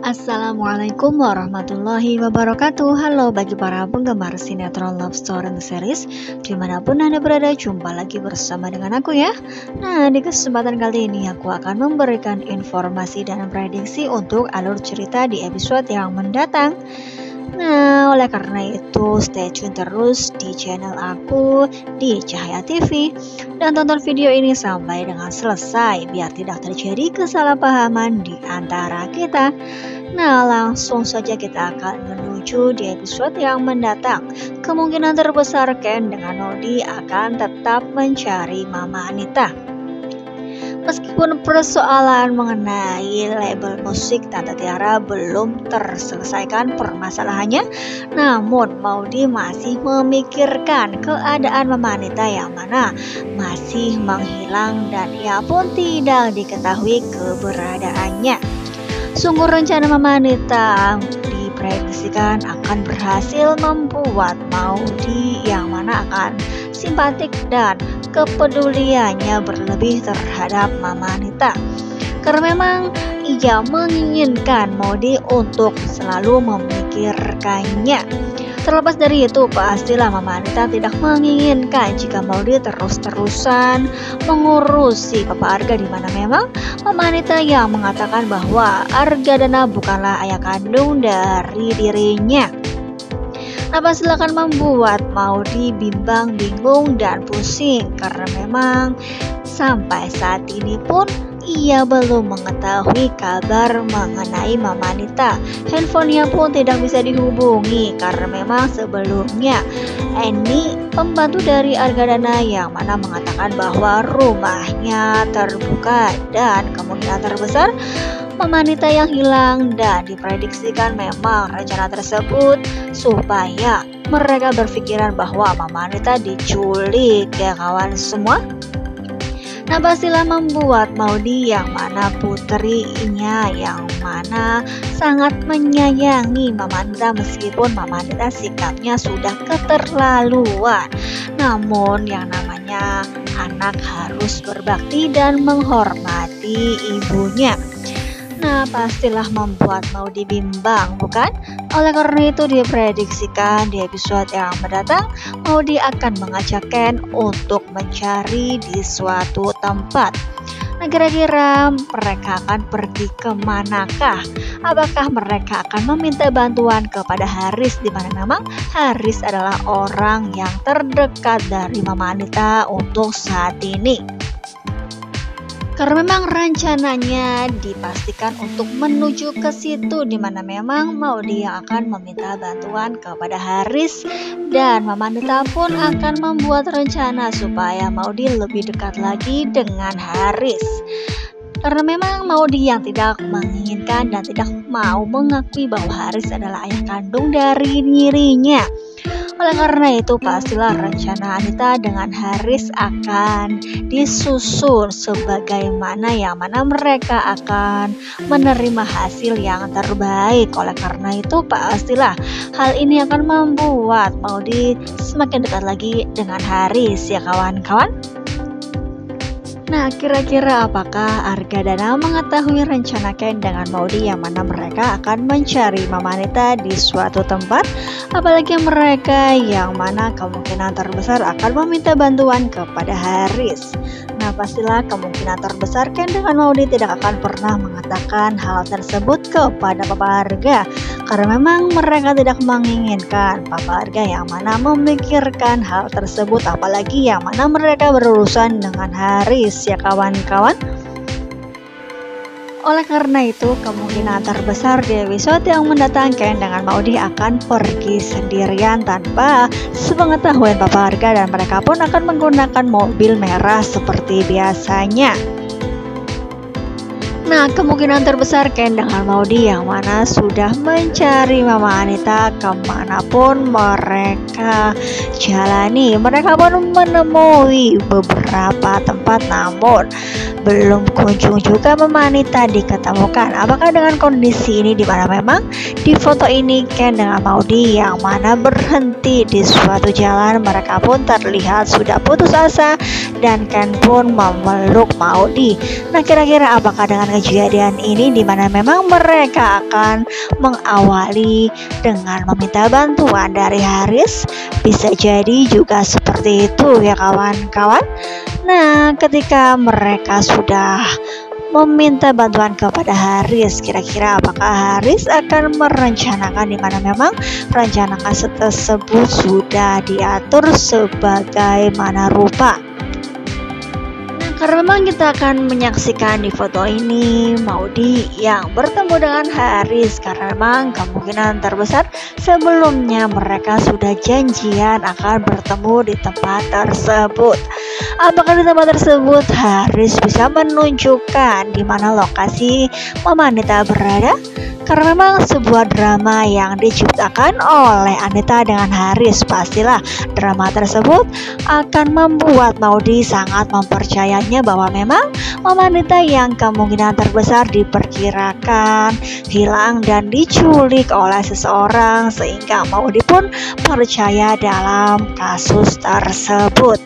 Assalamualaikum warahmatullahi wabarakatuh. Halo bagi para penggemar sinetron Love Story and Series, dimanapun Anda berada, jumpa lagi bersama dengan aku ya. Nah, di kesempatan kali ini aku akan memberikan informasi dan prediksi untuk alur cerita di episode yang mendatang. Nah, oleh karena itu stay tune terus di channel aku di Cahaya TV dan tonton video ini sampai dengan selesai biar tidak terjadi kesalahpahaman di antara kita. Nah, langsung saja kita akan menuju di episode yang mendatang. Kemungkinan terbesar Ken dengan Maudi akan tetap mencari Mama Anita. Meskipun persoalan mengenai label musik Tante Tiara belum terselesaikan permasalahannya, namun Maudi masih memikirkan keadaan Mama Anita yang mana masih menghilang dan ia pun tidak diketahui keberadaannya. Sungguh rencana Mama Anita diprediksikan akan berhasil membuat Maudi yang mana akan simpatik dan kepeduliannya berlebih terhadap Mama Anita, karena memang ia menginginkan Maudi untuk selalu memikirkannya. Terlepas dari itu, pastilah Mama Anita tidak menginginkan jika Maudi terus-terusan mengurusi Papa Arga, di mana memang Mama Anita yang mengatakan bahwa Argadana bukanlah ayah kandung dari dirinya. Nah, pastilah akan membuat Maudi bimbang, bingung, dan pusing karena memang sampai saat ini pun ia belum mengetahui kabar mengenai Mama Anita. Handphonenya pun tidak bisa dihubungi karena memang sebelumnya Eni, pembantu dari Argadana, yang mana mengatakan bahwa rumahnya terbuka dan kemungkinan terbesar Mama Anita yang hilang, dan diprediksikan memang rencana tersebut supaya mereka berpikiran bahwa Mama Anita diculik ya kawan semua. Nah, pastilah membuat Maudi yang mana putrinya yang mana sangat menyayangi Mama Anita, meskipun Mama Anita sikapnya sudah keterlaluan. Namun yang namanya anak harus berbakti dan menghormati ibunya. Nah, pastilah membuat Maudi bimbang, bukan? Oleh karena itu diprediksikan di episode yang mendatang Maudi akan mengajak Ken untuk mencari di suatu tempat. Nah, kira-kira mereka akan pergi ke manakah? Apakah mereka akan meminta bantuan kepada Haris, di mana memang Haris adalah orang yang terdekat dari Mama Anita untuk saat ini? Karena memang rencananya dipastikan untuk menuju ke situ, di mana memang Maudi yang akan meminta bantuan kepada Haris, dan Mama Anita pun akan membuat rencana supaya Maudi lebih dekat lagi dengan Haris. Karena memang Maudi yang tidak menginginkan dan tidak mau mengakui bahwa Haris adalah ayah kandung dari dirinya. Oleh karena itu pastilah rencana Anita dengan Haris akan disusun sebagaimana yang mana mereka akan menerima hasil yang terbaik. Oleh karena itu pastilah hal ini akan membuat Maudi semakin dekat lagi dengan Haris ya kawan-kawan. Nah, kira-kira apakah Argadana mengetahui rencana Ken dengan Maudi yang mana mereka akan mencari Mama Anita di suatu tempat? Apalagi mereka yang mana kemungkinan terbesar akan meminta bantuan kepada Haris. Nah, pastilah kemungkinan terbesar Ken dengan Maudi tidak akan pernah mengatakan hal tersebut kepada Papa Arga, karena memang mereka tidak menginginkan Papa Arga yang mana memikirkan hal tersebut, apalagi yang mana mereka berurusan dengan Haris ya kawan-kawan. Oleh karena itu kemungkinan terbesar di episode yang mendatang Ken dengan Maudi akan pergi sendirian tanpa sepengetahuan Papa Arga, dan mereka pun akan menggunakan mobil merah seperti biasanya. Nah, kemungkinan terbesar Ken dengan Maudi yang mana sudah mencari Mama Anita kemanapun mereka jalani. Mereka pun menemui beberapa tempat, namun belum kunjung juga Mama Anita diketemukan. Apakah dengan kondisi ini di mana memang di foto ini Ken dengan Maudy yang mana berhenti di suatu jalan, mereka pun terlihat sudah putus asa dan Ken pun memeluk Maudy. Nah, kira-kira apakah dengan kejadian ini di mana memang mereka akan mengawali dengan meminta bantuan dari Haris? Bisa jadi juga seperti itu ya kawan-kawan. Nah, ketika mereka sudah meminta bantuan kepada Haris, kira-kira apakah Haris akan merencanakan di mana memang rencana tersebut sudah diatur sebagaimana rupa. Karena memang kita akan menyaksikan di foto ini Maudy yang bertemu dengan Haris, karena memang kemungkinan terbesar sebelumnya mereka sudah janjian akan bertemu di tempat tersebut. Apakah di tempat tersebut Haris bisa menunjukkan di mana lokasi Mama Anita berada? Karena memang sebuah drama yang diciptakan oleh Anita dengan Haris, pastilah drama tersebut akan membuat Maudy sangat mempercayainya bahwa memang Mama Anita yang kemungkinan terbesar diperkirakan hilang dan diculik oleh seseorang, sehingga Maudy pun percaya dalam kasus tersebut.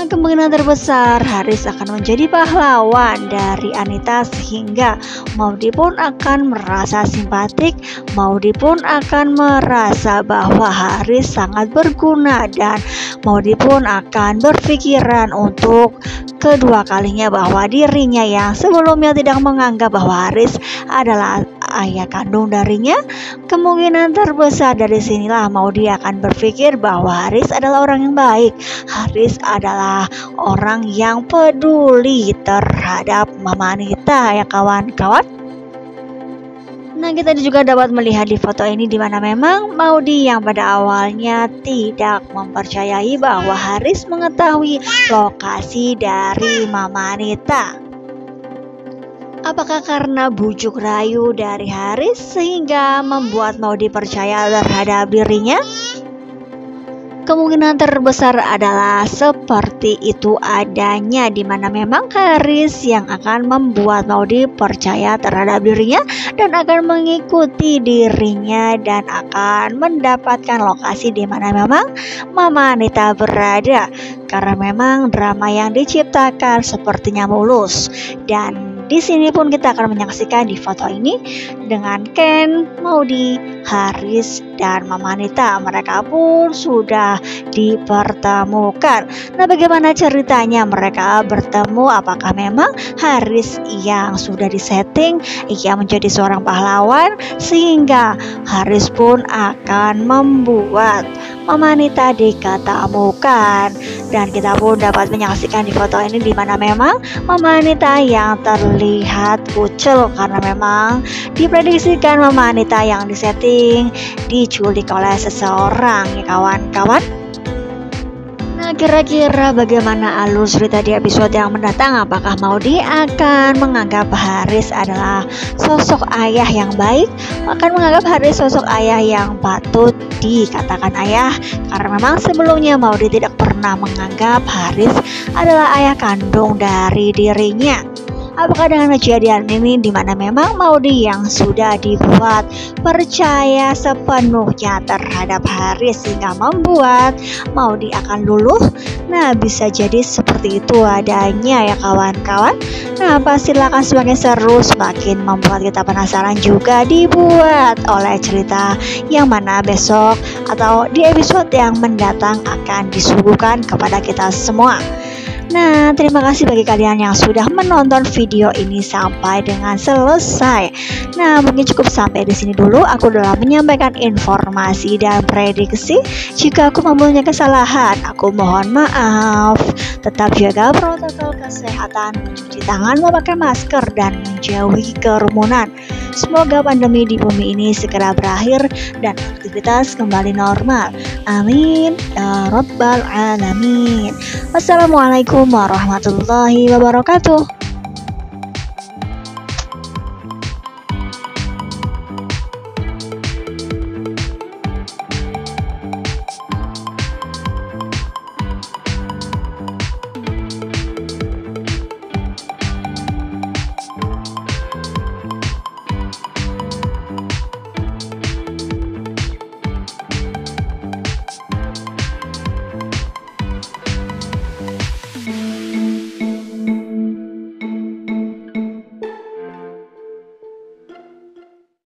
Kemungkinan terbesar Haris akan menjadi pahlawan dari Anita, sehingga Maudy pun akan merasa simpatik, Maudy pun akan merasa bahwa Haris sangat berguna, dan Maudy pun akan berpikiran untuk kedua kalinya bahwa dirinya yang sebelumnya tidak menganggap bahwa Haris adalah ayah kandung darinya, kemungkinan terbesar dari sinilah Maudy akan berpikir bahwa Haris adalah orang yang baik, Haris adalah orang yang peduli terhadap Mama Anita ya kawan-kawan. Nah, kita juga dapat melihat di foto ini di mana memang Maudy yang pada awalnya tidak mempercayai bahwa Haris mengetahui lokasi dari Mama Anita. Apakah karena bujuk rayu dari Haris sehingga membuat Maudy percaya terhadap dirinya? Kemungkinan terbesar adalah seperti itu adanya, di mana memang Haris yang akan membuat Maudy percaya terhadap dirinya dan akan mengikuti dirinya dan akan mendapatkan lokasi di mana memang Mama Anita berada. Karena memang drama yang diciptakan sepertinya mulus, dan di sini pun kita akan menyaksikan di foto ini dengan Ken, Maudy, Haris, dan Mama Anita. Mereka pun sudah dipertemukan. Nah, bagaimana ceritanya mereka bertemu? Apakah memang Haris yang sudah disetting ia menjadi seorang pahlawan, sehingga Haris pun akan membuat Mama Anita diketemukan? Dan kita pun dapat menyaksikan di foto ini di mana memang Mama Anita yang terlihat kucel, karena memang diprediksikan Mama Anita yang disetting diculik oleh seseorang ya kawan-kawan. Nah, kira-kira bagaimana alur cerita di episode yang mendatang? Apakah Maudy akan menganggap Haris adalah sosok ayah yang baik? Akan menganggap Haris sosok ayah yang patut dikatakan ayah? Karena memang sebelumnya Maudy tidak pernah menganggap Haris adalah ayah kandung dari dirinya. Apakah dengan kejadian ini di mana memang Maudy yang sudah dibuat percaya sepenuhnya terhadap Haris sehingga membuat Maudy akan luluh? Nah, bisa jadi seperti itu adanya ya kawan-kawan. Nah, pastilah akan semakin seru, semakin membuat kita penasaran juga dibuat oleh cerita yang mana besok atau di episode yang mendatang akan disuguhkan kepada kita semua. Nah, terima kasih bagi kalian yang sudah menonton video ini sampai dengan selesai. Nah, mungkin cukup sampai di sini dulu. Aku dalam menyampaikan informasi dan prediksi. Jika aku mempunyai kesalahan, aku mohon maaf. Tetap jaga protokol kesehatan, mencuci tangan, memakai masker, dan menjauhi kerumunan. Semoga pandemi di bumi ini segera berakhir dan aktivitas kembali normal. Amin ya rabbal alamin. Wassalamualaikum warahmatullahi wabarakatuh.